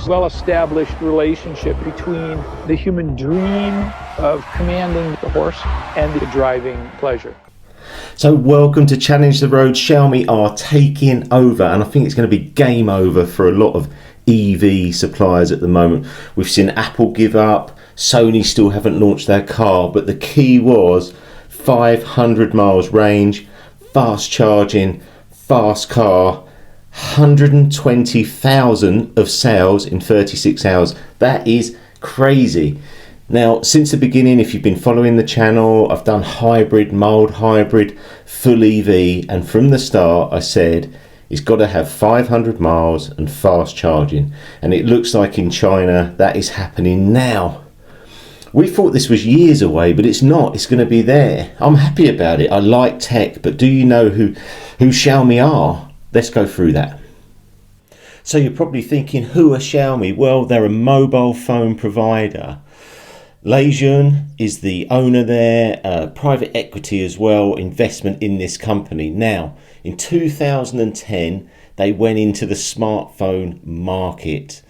well-established relationship between the human dream of commanding the horse and the driving pleasure. So welcome to Challenge the Road. Xiaomi are taking over, and I think it's going to be game over for a lot of EV suppliers at the moment. We've seen Apple give up, Sony still haven't launched their car, but the key was 500 miles range, fast charging, fast car, 120,000 of sales in 36 hours. That is crazy. Now, since the beginning, if you've been following the channel, I've done hybrid, mild hybrid, full EV, and from the start I said it's got to have 500 miles and fast charging, and it looks like in China that is happening now. We thought this was years away, but it's not. It's going to be there. I'm happy about it. I like tech, but do you know who Xiaomi are? Let's go through that. So you're probably thinking, who are Xiaomi? Well, they're a mobile phone provider. Leijun is the owner there, private equity as well, investment in this company. Now, in 2010, they went into the smartphone market.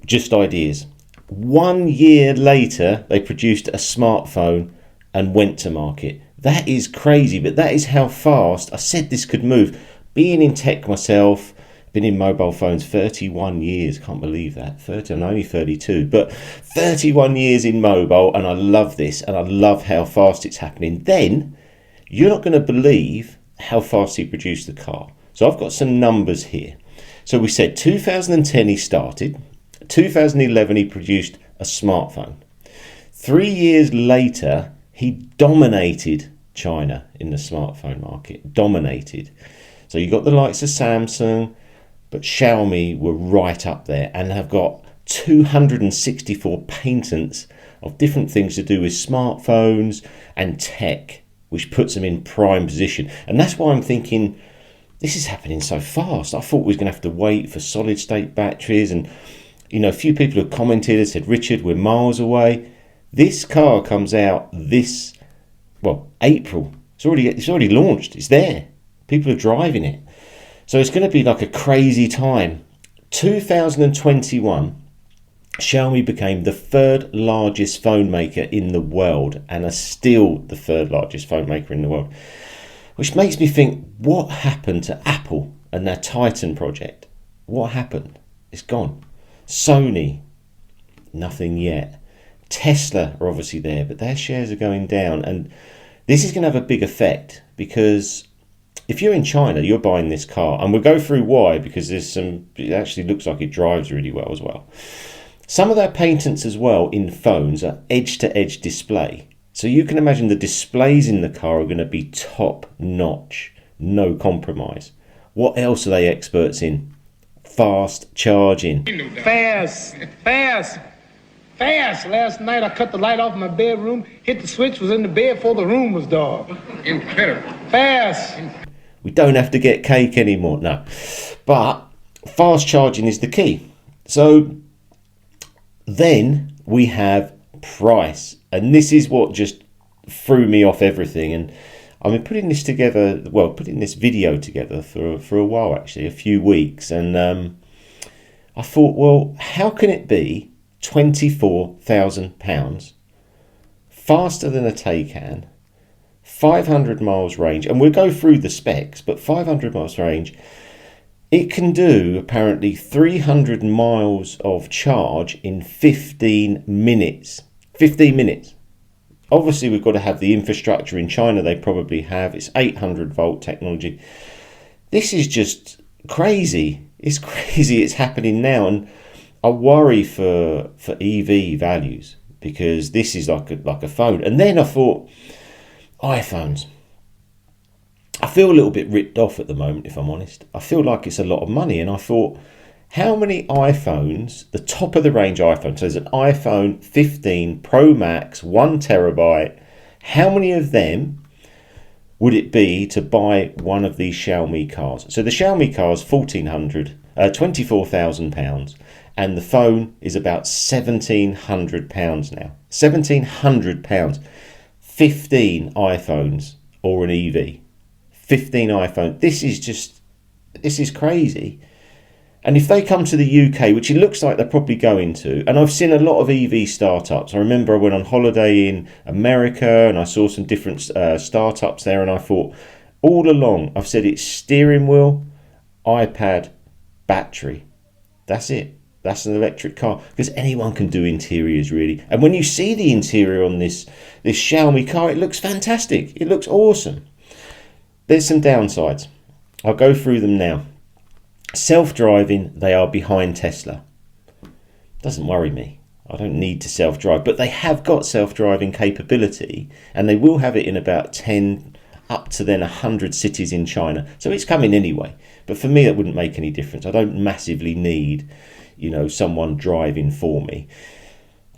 Just ideas. 1 year later, they produced a smartphone and went to market. That is crazy, but that is how fast I said this could move. Being in tech myself, been in mobile phones 31 years, can't believe that. I'm only 32, but 31 years in mobile, and I love this, and I love how fast it's happening. Then, you're not going to believe how fast he produced the car. So I've got some numbers here. So we said 2010 he started, 2011 he produced a smartphone. 3 years later, he dominated China in the smartphone market, dominated. So you got the likes of Samsung, but Xiaomi were right up there and have got 264 patents of different things to do with smartphones and tech, which puts them in prime position. And that's why I'm thinking, this is happening so fast. I thought we was going to have to wait for solid state batteries. And, you know, a few people have commented and said, Richard, we're miles away. This car comes out April. It's already launched. It's there. People are driving it. So it's going to be like a crazy time. 2021, Xiaomi became the third largest phone maker in the world and are still the third largest phone maker in the world. Which makes me think, what happened to Apple and their Titan project? What happened? It's gone. Sony, nothing yet. Tesla are obviously there, but their shares are going down. And this is going to have a big effect because if you're in China, you're buying this car, and we'll go through why, because it actually looks like it drives really well as well. Some of their patents as well in phones are edge-to-edge display. So you can imagine the displays in the car are going to be top notch, no compromise. What else are they experts in? Fast charging. Fast. Last night I cut the light off in my bedroom, hit the switch, was in the bed before the room was dark. Incredible. Fast. We don't have to get cake anymore, no. But fast charging is the key. So then we have price. And this is what just threw me off everything. And I've been putting this video together for a while, actually, a few weeks. And I thought, well, how can it be £24,000 faster than a Taycan, 500 miles range, and we'll go through the specs, but 500 miles range, it can do apparently 300 miles of charge in 15 minutes. 15 minutes. Obviously, we've got to have the infrastructure in China. They probably have. It's 800 volt technology. This is just crazy. It's crazy. It's happening now. And I worry for EV values because this is like a phone. And then I thought, iPhones. I feel a little bit ripped off at the moment, if I'm honest. I feel like it's a lot of money. And I thought, how many iPhones, the top of the range iPhone, so there's an iPhone 15 Pro Max, 1 terabyte, how many of them would it be to buy one of these Xiaomi cars? So the Xiaomi car is £24,000, and the phone is about £1,700 now. £1,700. 15 iPhones or an EV. 15 iPhones. This is crazy. And if they come to the UK, which it looks like they're probably going to, and I've seen a lot of EV startups. I remember I went on holiday in America and I saw some different startups there, and I thought all along, I've said it's steering wheel, iPad, battery. That's it. That's an electric car, because anyone can do interiors really. And when you see the interior on this Xiaomi car, it looks fantastic. It looks awesome. There's some downsides. I'll go through them now. Self-driving, they are behind Tesla. Doesn't worry me. I don't need to self-drive, but they have got self-driving capability, and they will have it in about 10 up to then 100 cities in China. So it's coming anyway. But for me, that wouldn't make any difference. I don't massively need, someone driving for me.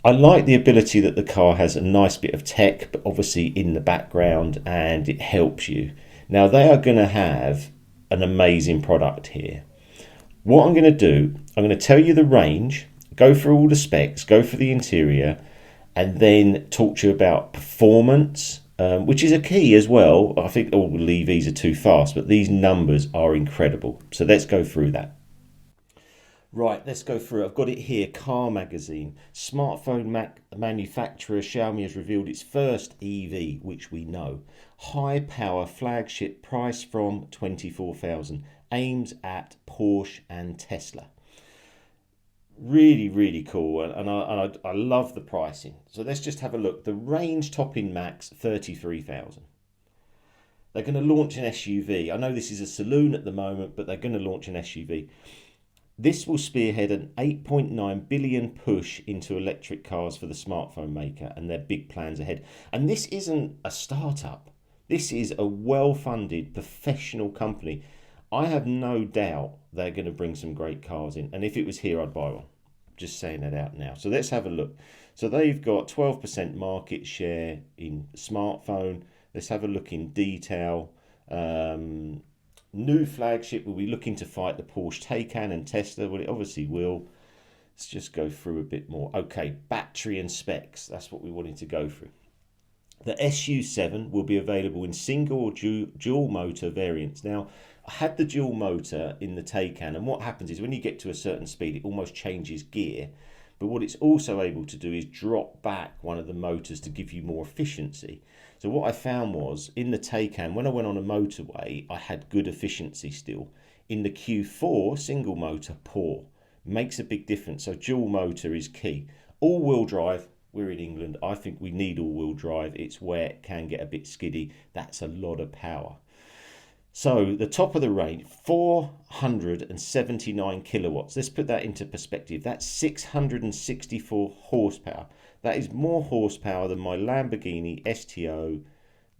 I like the ability that the car has a nice bit of tech, but obviously in the background, and it helps you. Now, they are going to have an amazing product here. What I'm going to do, I'm going to tell you the range, go through all the specs, go for the interior, and then talk to you about performance, which is a key as well. I think all EVs are too fast, but these numbers are incredible. So let's go through that. Right, let's go through. I've got it here, Car Magazine. Smartphone manufacturer Xiaomi has revealed its first EV, which we know. High power flagship, price from 24,000, aims at Porsche and Tesla. Really, really cool, and I love the pricing. So let's just have a look. The range topping max 33,000. They're going to launch an SUV. I know this is a saloon at the moment, but they're going to launch an SUV. This will spearhead an 8.9 billion push into electric cars for the smartphone maker and their big plans ahead. And this isn't a startup. This is a well-funded professional company. I have no doubt they're going to bring some great cars in. And if it was here, I'd buy one. Just saying that out now. So let's have a look. So they've got 12% market share in smartphone. Let's have a look in detail. New flagship will be looking to fight the Porsche Taycan and Tesla. Well, it obviously will. Let's just go through a bit more. Okay, battery and specs. That's what we wanted to go through. The SU7 will be available in single or dual motor variants. Now, I had the dual motor in the Taycan, and what happens is when you get to a certain speed, it almost changes gear. But what it's also able to do is drop back one of the motors to give you more efficiency. So what I found was, in the Taycan, when I went on a motorway, I had good efficiency still. In the Q4, single motor, poor. Makes a big difference. So dual motor is key. All-wheel drive, we're in England. I think we need all-wheel drive. It's where it can get a bit skiddy. That's a lot of power. So the top of the range, 479 kilowatts. Let's put that into perspective. That's 664 horsepower. That is more horsepower than my Lamborghini STO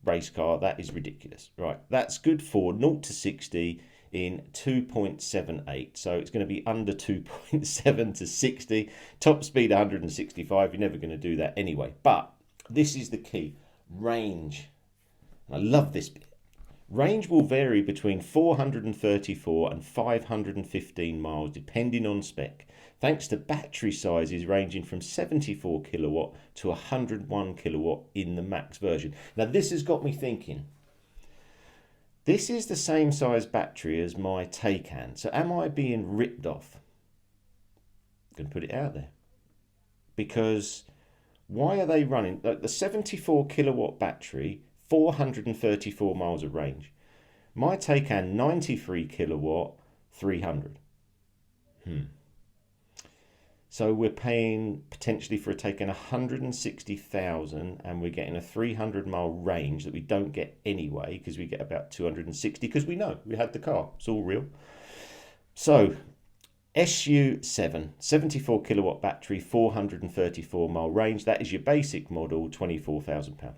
race car. That is ridiculous. Right, that's good for 0 to 60 in 2.78. So it's going to be under 2.7 to 60. Top speed 165. You're never going to do that anyway. But this is the key. Range. I love this bit. Range will vary between 434 and 515 miles depending on spec, thanks to battery sizes ranging from 74 kilowatt to 101 kilowatt in the max version. Now this has got me thinking, this is the same size battery as my Taycan, so am I being ripped off? I'm going to put it out there. Because why are they running the 74 kilowatt battery, 434 miles of range? My Taycan 93 kilowatt, 300. So we're paying potentially for a Taycan 160,000, and we're getting a 300 mile range that we don't get anyway, because we get about 260 because we know we had the car. It's all real. So SU7, 74 kilowatt battery, 434 mile range. That is your basic model, £24,000.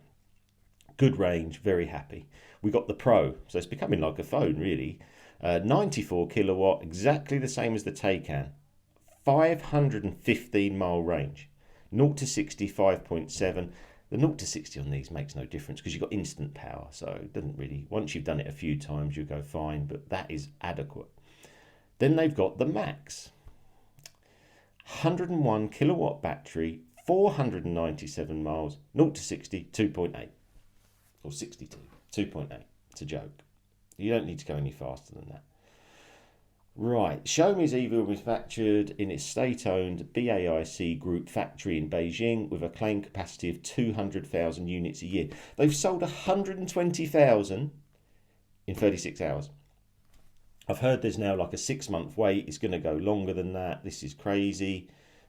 Good range, very happy. We got the Pro, so it's becoming like a phone really. 94 kilowatt, exactly the same as the Taycan. 515 mile range. 0 to 60, 5.7. The 0 to 60 on these makes no difference because you've got instant power, so it doesn't really, once you've done it a few times, you'll go fine, but that is adequate. Then they've got the Max. 101 kilowatt battery, 497 miles, 0 to 60, 2.8. Or 62, 2.8. It's a joke. You don't need to go any faster than that. Right, Xiaomi's e-wheel manufactured in its state-owned BAIC group factory in Beijing with a claimed capacity of 200,000 units a year. They've sold 120,000 in 36 hours. I've heard there's now like a 6-month wait. It's going to go longer than that. This is crazy.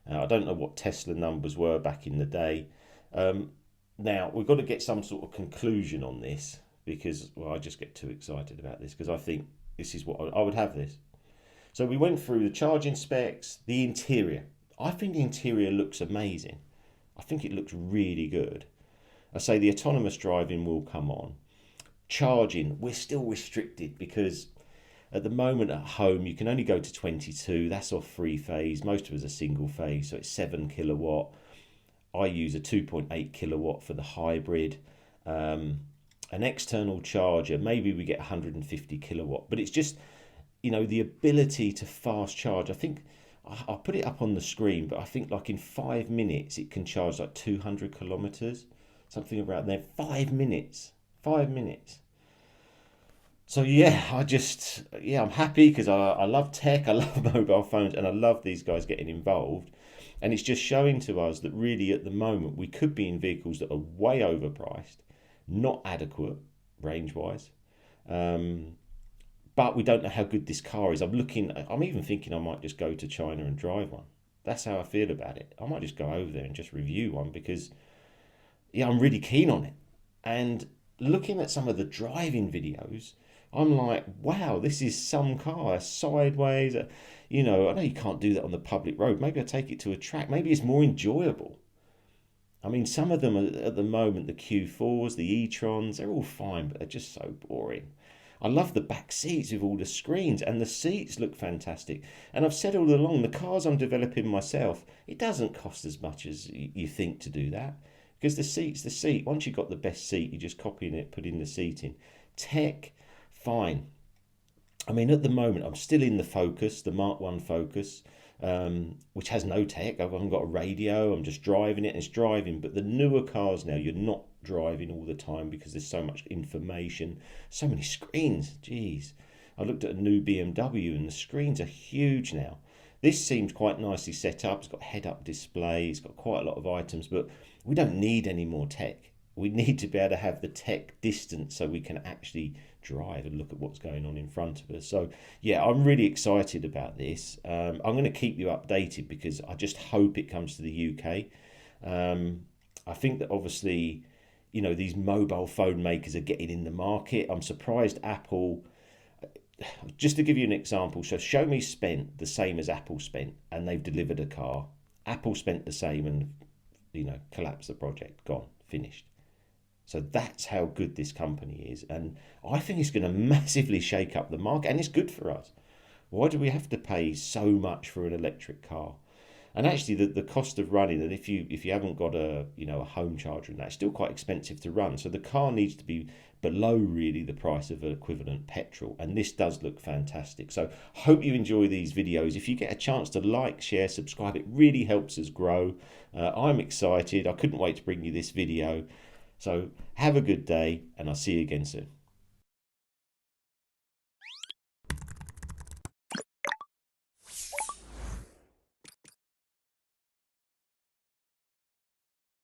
I don't know what Tesla numbers were back in the day. Now, we've got to get some sort of conclusion on this because, well, I just get too excited about this because I think this is what I would have this. So we went through the charging specs, the interior. I think the interior looks amazing. I think it looks really good. I say the autonomous driving will come on. Charging, we're still restricted because at the moment at home you can only go to 22. That's off 3-phase. Most of us are single phase, so it's 7 kilowatt. I use a 2.8 kilowatt for the hybrid. An external charger, maybe we get 150 kilowatt, but it's just, you know, the ability to fast charge. I think I'll put it up on the screen, but I think like in 5 minutes it can charge like 200 kilometers, something around there. 5 minutes. So yeah, I'm happy because I love tech, I love mobile phones, and I love these guys getting involved. And it's just showing to us that really at the moment we could be in vehicles that are way overpriced, not adequate range-wise. But we don't know how good this car is. I'm even thinking I might just go to China and drive one. That's how I feel about it. I might just go over there and just review one because, yeah, I'm really keen on it. And looking at some of the driving videos, I'm like, wow, this is some car, sideways. You know, I know you can't do that on the public road. Maybe I take it to a track. Maybe it's more enjoyable. I mean, some of them are, at the moment, the Q4s, the e-trons, they're all fine, but they're just so boring. I love the back seats with all the screens, and the seats look fantastic. And I've said all along, the cars I'm developing myself, it doesn't cost as much as you think to do that. Because the seat's the seat. Once you've got the best seat, you just copy it, put in the seat in. Tech, fine. I mean, at the moment, I'm still in the Focus, the Mark 1 Focus, which has no tech. I haven't got a radio. I'm just driving it and it's driving. But the newer cars now, you're not driving all the time because there's so much information, so many screens. Jeez. I looked at a new BMW and the screens are huge now. This seems quite nicely set up. It's got head-up display. It's got quite a lot of items, but we don't need any more tech. We need to be able to have the tech distant so we can actually drive and look at what's going on in front of us. So, yeah, I'm really excited about this. I'm going to keep you updated because I just hope it comes to the UK. I think that obviously, you know, these mobile phone makers are getting in the market. I'm surprised Apple... Just to give you an example, so Xiaomi spent the same as Apple spent and they've delivered a car. Apple spent the same and, you know, collapsed the project, gone, finished. So that's how good this company is. And I think it's going to massively shake up the market and it's good for us. Why do we have to pay so much for an electric car? And actually the cost of running, and if you haven't got a home charger and that's still quite expensive to run. So the car needs to be below really the price of an equivalent petrol. And this does look fantastic. So hope you enjoy these videos. If you get a chance to like, share, subscribe, it really helps us grow. I'm excited. I couldn't wait to bring you this video. So have a good day and I'll see you again soon.